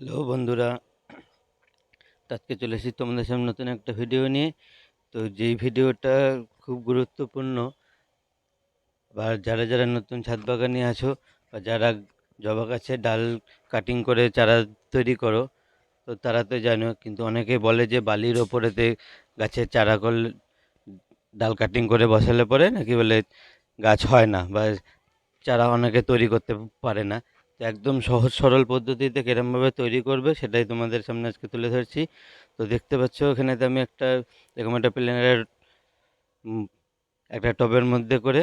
Hello বন্ধুরা, আজকে চলে এসেছি তোমাদের সামনে নতুন একটা ভিডিও নিয়ে। তো যেই ভিডিওটা খুব গুরুত্বপূর্ণ, বা যারা যারা নতুন ছাদ বাগানে আছো বা যারা জবা গাছের ডাল কাটিং করে চারা তৈরি করো, তো তারা তো জানো, কিন্তু অনেকে বলে যে বালির ওপরেতে গাছের চারা করলে, ডাল কাটিং করে বসালে পরে নাকি বলে গাছ হয় না বা চারা অনেকে তৈরি করতে পারে না। তো একদম সহজ সরল পদ্ধতিতে কিরমভাবে তৈরি করবে সেটাই তোমাদের সামনে আজকে তুলে ধরছি। তো দেখতে পাচ্ছ এখানেতে আমি এরকম একটা প্লেনের একটা টবের মধ্যে করে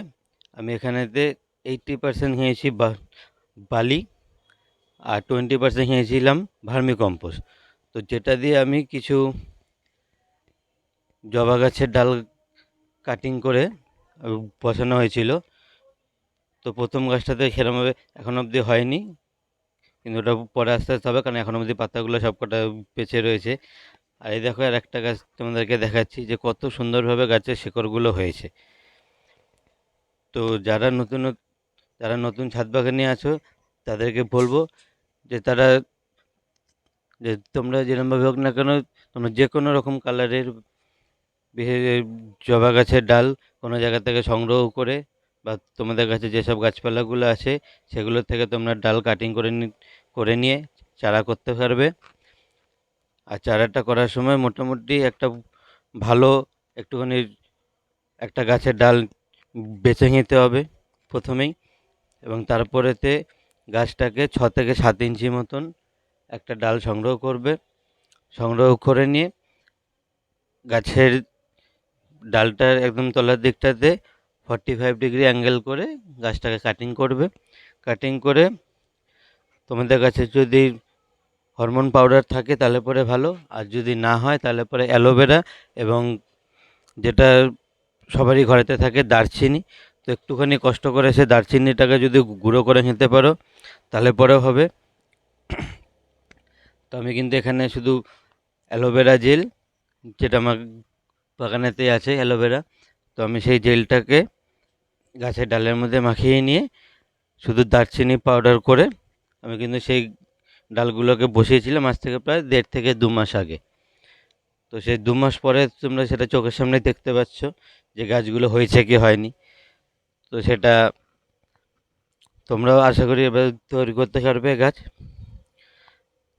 আমি এখানেতে 80% নিয়েছি বালি, আর 20% নিয়েছিলাম ভার্মি কম্পোস্ট। তো যেটা দিয়ে আমি কিছু জবা গাছের ডাল কাটিং করে বসানো হয়েছিল। তো প্রথম গাছটাতে সেরমভাবে এখন অবধি হয়নি, কিন্তু ওটা পরে আস্তে আস্তে হবে, কারণ এখন অবধি পাতাগুলো সব কটা বেঁচে রয়েছে। আর এই দেখো, আর একটা গাছ তোমাদেরকে দেখাচ্ছি যে কত সুন্দরভাবে গাছের শিকড়গুলো হয়েছে। তো যারা নতুন ছাদ বাগানে আছো তাদেরকে বলবো যে তোমরা যেরকমভাবে হোক না কেন, তোমরা যে কোনো রকম কালারের জবা গাছের ডাল কোনো জায়গা থেকে সংগ্রহ করে, বা তোমাদের কাছে যেসব গাছপালাগুলো আছে সেগুলো থেকে তোমরা ডাল কাটিং করে নিয়ে চারা করতে পারবে। আর চারাটা করার সময় মোটামুটি একটা ভালো একটুখানি একটা গাছের ডাল বেছে নিতে হবে প্রথমেই, এবং তারপরেতে গাছটাকে 6 থেকে 7 ইঞ্চি মতন একটা ডাল সংগ্রহ করবে। সংগ্রহ করে নিয়ে গাছের ডালটার একদম তলার দিকটাতে 45 ডিগ্রি অ্যাঙ্গেল করে গাছটাকে কাটিং করবে। কাটিং করে তোমাদের কাছে যদি হরমোন পাউডার থাকে তাহলে পরে ভালো, আর যদি না হয় তাহলে পরে অ্যালোভেরা, এবং যেটা সবারই ঘরেতে থাকে দারচিনি। তো একটুখানি কষ্ট করে সে দারচিনিটাকে যদি গুঁড়ো করে নিতে পারো তাহলে পরেও হবে। তো আমি কিন্তু এখানে শুধু অ্যালোভেরা জেল, যেটা আমার বাগানেতেই আছে অ্যালোভেরা, তো আমি সেই জেলটাকে গাছের ডালের মধ্যে মাখিয়ে নিয়ে শুধু দারচিনি পাউডার করে আমি কিন্তু সেই ডালগুলোকে বসিয়েছিলাম আজ থেকে প্রায় 1.5 থেকে 2 মাস আগে। তো সেই 2 মাস পরে তোমরা সেটা চোখের সামনে দেখতে পাচ্ছ যে গাছগুলো হয়েছে কি হয়নি। তো সেটা তোমরাও আশা করি এবার তৈরি করতে পারবে গাছ।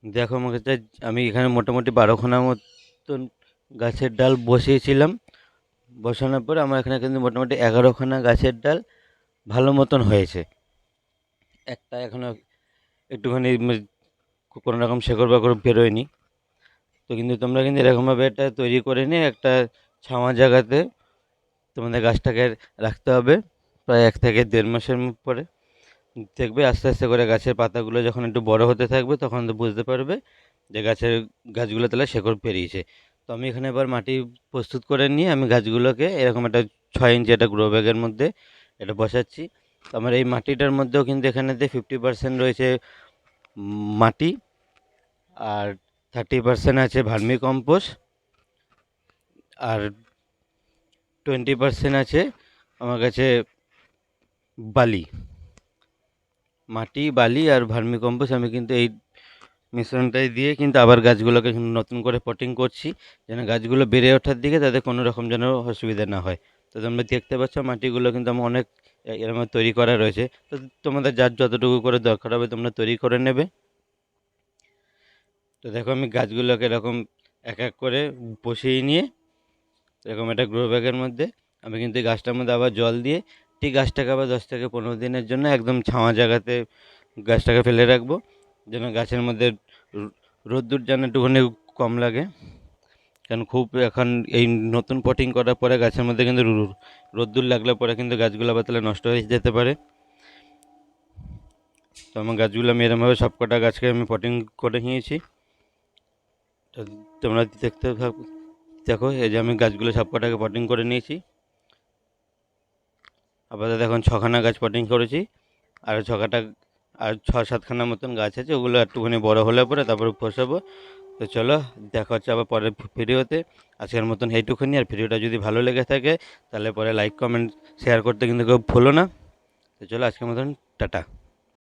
দেখো আমার কাছে আমি এখানে মোটামুটি 12খানা মতন গাছের ডাল বসিয়েছিলাম। বসানোর পর আমার এখানে কিন্তু মোটামুটি 11খানা গাছের ডাল ভালো মতন হয়েছে। একটা এখনও একটুখানি কোনো রকম শেকড় বাকড় বেরোয়নি। তো কিন্তু তোমরা কিন্তু এরকমভাবে এটা তৈরি করে নিয়ে একটা ছাওয়া জায়গাতে তোমাদের গাছটাকে রাখতে হবে প্রায় 1 থেকে 1.5 মাসের পরে। দেখবে আস্তে আস্তে করে গাছের পাতাগুলো যখন একটু বড় হতে থাকবে তখন তো বুঝতে পারবে যে গাছগুলো তাহলে শেকড় বেরিয়েছে। তো আমি এখানে এবার মাটি প্রস্তুত করে নিয়ে আমি গাছগুলোকে এরকম একটা 6 ইঞ্চি একটা গ্রো ব্যাগের মধ্যে এটা বসাচ্ছি। তো আমার এই মাটিটার মধ্যেও কিন্তু এখানেতে 50% রয়েছে মাটি, আর 30% আছে ভার্মি কম্পোস্ট, আর 20% আছে আমার কাছে বালি। মাটি, বালি আর ভার্মি কম্পোস্ট আমি কিন্তু এই মিশ্রণটাই দিয়ে কিন্তু আবার গাছগুলোকে নতুন করে পটিং করছি, যেন গাছগুলো বেড়ে ওঠার দিকে তাদের কোনো রকম যেন অসুবিধা না হয়। তো তোমরা দেখতে পাচ্ছ মাটিগুলো কিন্তু আমার অনেক এরকম তৈরি করা রয়েছে। তো তোমাদের যার যতটুকু করে দরকার হবে তোমরা তৈরি করে নেবে। তো দেখো আমি গাছগুলোকে এরকম এক এক করে বসিয়ে নিয়ে এরকম একটা গ্রো ব্যাগের মধ্যে আমি কিন্তু এই গাছটার মধ্যে আবার জল দিয়ে ঠিক গাছটাকে আবার 10 থেকে 15 দিনের জন্য একদম ছাওয়া জায়গাতে গাছটাকে ফেলে রাখবো, যেন গাছের মধ্যে রোদ্দুর যেন একটুখানি কম লাগে। কারণ খুব এখন এই নতুন পটিং করার পরে গাছের মধ্যে কিন্তু রোদ্দুর লাগলে পরে কিন্তু গাছগুলো আবার তাহলে নষ্ট হয়ে যেতে পারে। তো আমার গাছগুলো আমি এরমভাবে সব কটা গাছকে আমি পটিং করে নিয়েছি। তো তোমরা দেখো এই যে আমি গাছগুলো সব কটাকে পটিং করে নিয়েছি। আপাতত এখন 6খানা গাছ পটিং করেছি, আর আর 6-7খানা মতন গাছ আছে, ওগুলো একটুখানি বড় হলে পরে তারপরে বসাবো। তো চলো, দেখা হচ্ছে আবার পরের ভিডিওতে। আজকের মতন এইটুকুনি। আর ভিডিওটা যদি ভালো লেগে থাকে তাহলে পরে লাইক কমেন্ট শেয়ার করতে কিন্তু কেউ ভুলো না। তো চলো, আজকের মতন টাটা।